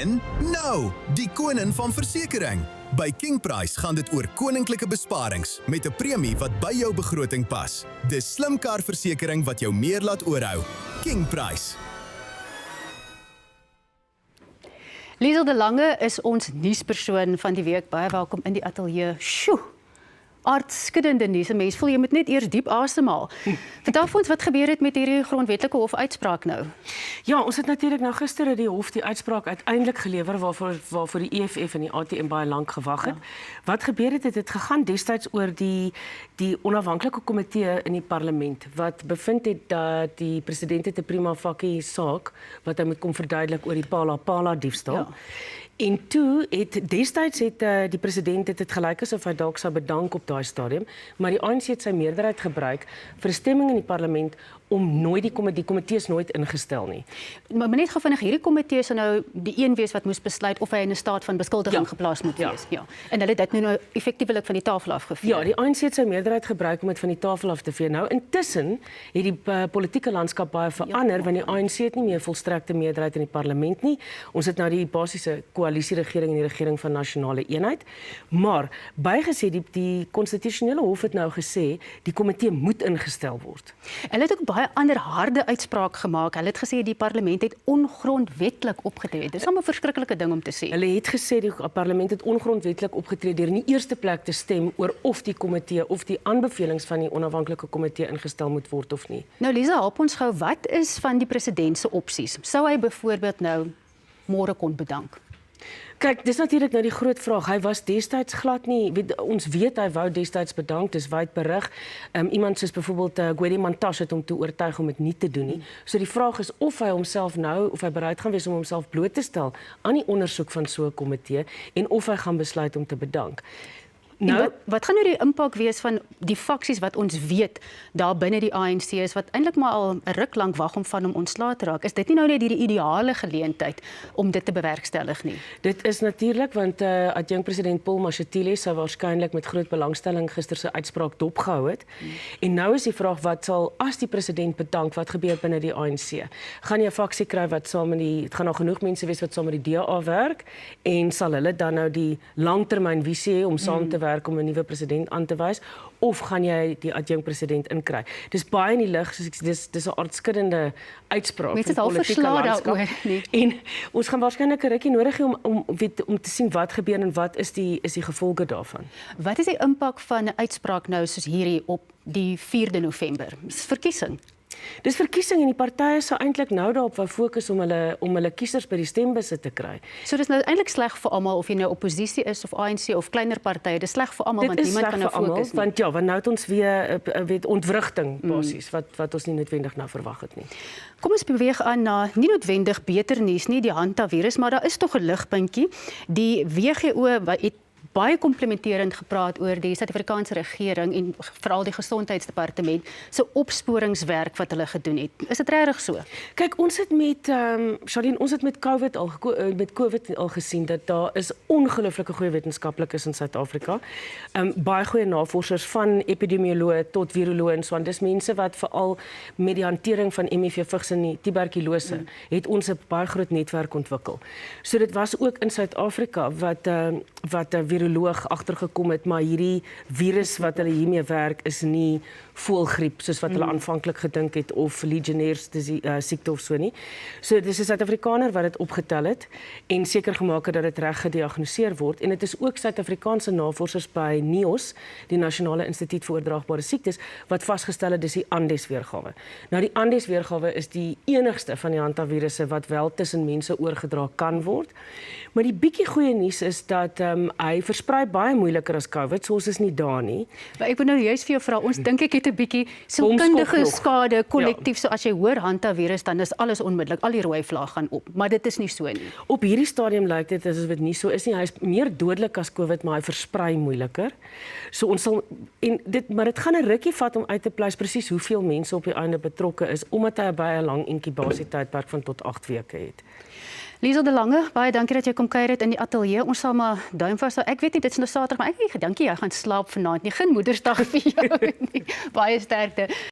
En nou, die koning van versekering. By King Price gaan dit oor koninklike besparings met 'n premie wat by jou begroting pas. Dis slimkaartversekering wat jou meer laat oorhou. King Price. Liesel de Lange is ons nuuspersoon van die week. Baie welkom in die ateljee. Sjoe, aardskuddende nuus. 'n Mens voel jy moet net eers diep asemhaal. Vertel vir ons wat gebeur het met hierdie grondwetlike hof uitspraak nou. Ja, ons het natuurlik nou gister het die hof die uitspraak uiteindelik gelewer waarvoor die EFF en die ATM baie lank gewag het. Ja. Wat gebeur het, het gegaan destyds oor die onafhanklike komitee in die parlement wat bevind het dat die president het 'n prima facie saak wat hy moet kom verduidelik oor die Pala diefstal. Ja. En toe destyds het die president dit gelyk asof hy dalk sou bedank op daai stadium, maar die ANC het sy meerderheid gebruik vir 'n stemming in die parlement om nooit die komitee is nooit ingestel nie. Maar net gou vinnig, hierdie komitee sou nou die een wees wat moes besluit of hy in 'n staat van beskuldiging geplaas moet wees. Ja. En hulle het dit nou effektiewelik van die tafel afgevee. Ja, die ANC het sy meerderheid gebruik om dit van die tafel af te vee. Nou intussen het die politieke landskap baie verander, want die ANC het nie meer volstrekte meerderheid in die parlement nie. Ons het nou die basiese koalisieregering en die regering van nasionale eenheid. Maar bygesê die konstitusionele hof het nou gesê die komitee moet ingestel word. Hulle het ook baie ander harde uitspraak gemaak. Hulle het gesê die parlement het ongrondwetlik opgetree. Dit is 'n verskriklike ding om te sê. Hulle het gesê die parlement het ongrondwetlik opgetree deur in die eerste plek te stem oor of die komitee of die aanbevelings van die onafhanklike komitee ingestel moet word of nie. Nou Lisa, help ons gou, wat is van die president se opsies? Sou hy byvoorbeeld nou môre kon bedank? Kyk, dis natuurlik nou die groot vraag. Hy was destyds glad nie, ons weet hy wou destyds bedank, dis wyd berig. Iemand soos byvoorbeeld Gwede Mantashe het hom toe oortuig om dit nie te doen nie. So die vraag is of hy homself nou, of hy bereid gaan wees om homself bloot te stel aan die ondersoek van so 'n komitee en of hy gaan besluit om te bedank. Nou, wat gaan nou die impak wees van die faksies wat ons weet daar binne die ANC is, wat eintlik maar al 'n ruk lank wag om van hom ontslae te raak? Is dit nie nou net die ideale geleentheid om dit te bewerkstellig nie? Dit is natuurlik, want adjunkt president Paul Mashatile sou waarskynlik met groot belangstelling gister sy uitspraak dopgehou het. En nou is die vraag, wat sal, as die president bedank, wat gebeur binne die ANC? Gaan jy 'n faksie kry wat saam met dit gaan nog genoeg mense wees wat saam met die DA werk, en sal hulle dan nou die langtermynvisie hê om saam te werk om 'n nuwe president aan te wys, of gaan jy die adjunkt president inkry? Dis baie in die lig, soos ek sê, dis 'n aardskuddende uitspraak. Mense is al verslae daaroor. En ons gaan waarskynlik 'n rukkie nodig hê om te sien wat gebeur en wat is die gevolge daarvan. Wat is die impak van 'n uitspraak nou soos hierdie op die 4de November? Dis verkiesing. Dis verkiesing en die partye sou eintlik nou daarop wou fokus om hulle kiesers by die stembusse te kry. So dis nou eintlik sleg vir almal, of jy nou oppositie is of ANC of kleiner partye. Dis sleg vir almal want niemand kan nou fokus nie. Want nou het ons weer ontwrigting basies wat ons nie noodwendig nou verwag het nie. Kom ons beweeg aan na nie noodwendig beter nuus nie, die Hantavirus, maar daar is tog 'n ligpuntjie. Die WGO het baie komplimenterend gepraat oor die Suid-Afrikaanse regering en veral die gesondheidsdepartement se opsporingswerk wat hulle gedoen het. Is dit regtig so? Kyk, ons het met Charlene, ons het met COVID al gesien dat daar is ongelooflike goeie wetenskaplikes in Suid-Afrika. Baie goeie navorsers van epidemioloë tot viroloë en so aan. Dis mense wat veral met die hantering van HIV, vigs en die tuberkulose het ons 'n baie groot netwerk ontwikkel. So dit was ook in Suid-Afrika wat 'n viroloog agtergekom het, maar hierdie virus wat hulle hiermee werk is nie voëlgriep soos wat hulle aanvanklik gedink het, of Legionnaires siekte of so nie. So dis 'n Suid-Afrikaner wat dit opgetel het en seker gemaak het dat dit reg gediagnoseer word, en dit is ook Suid-Afrikaanse navorsers by NIOS, die Nasionale Instituut vir Oordraagbare Siektes, wat vasgestel het dis die Andes weergawe. Nou die Andes weergawe is die enigste van die hantavirusse wat wel tussen mense oorgedra kan word. Maar die bietjie goeie nuus is dat hy versprei baie moeiliker as COVID, so ons is nie daar nie. Maar ek wil nou juist vir jou vra, ons dink ek het 'n bietjie sielkundige skade kollektief, so as jy hoor hantavirus, dan is alles onmiddellik, al die rooi vlagge gaan op, maar dit is nie so nie. Op hierdie stadium lyk dit asof dit nie so is nie. Hy is meer dodelik as COVID, maar hy versprei moeiliker. So ons sal, maar dit gaan 'n rukkie vat om uit te pleis presies hoeveel mense op die einde betrokke is, omdat hy baie 'n lang inkubasietydperk van tot 8 weke het. Liesel de Lange, baie dankie dat jy kom kuier het in die ateljee. Ons sal maar duim vas hou. Ek weet nie, dit is nou Saterdag, maar ek het gedink jy gaan slaap vanaand nie. Geen Moedersdag vir jou nie. Baie sterkte.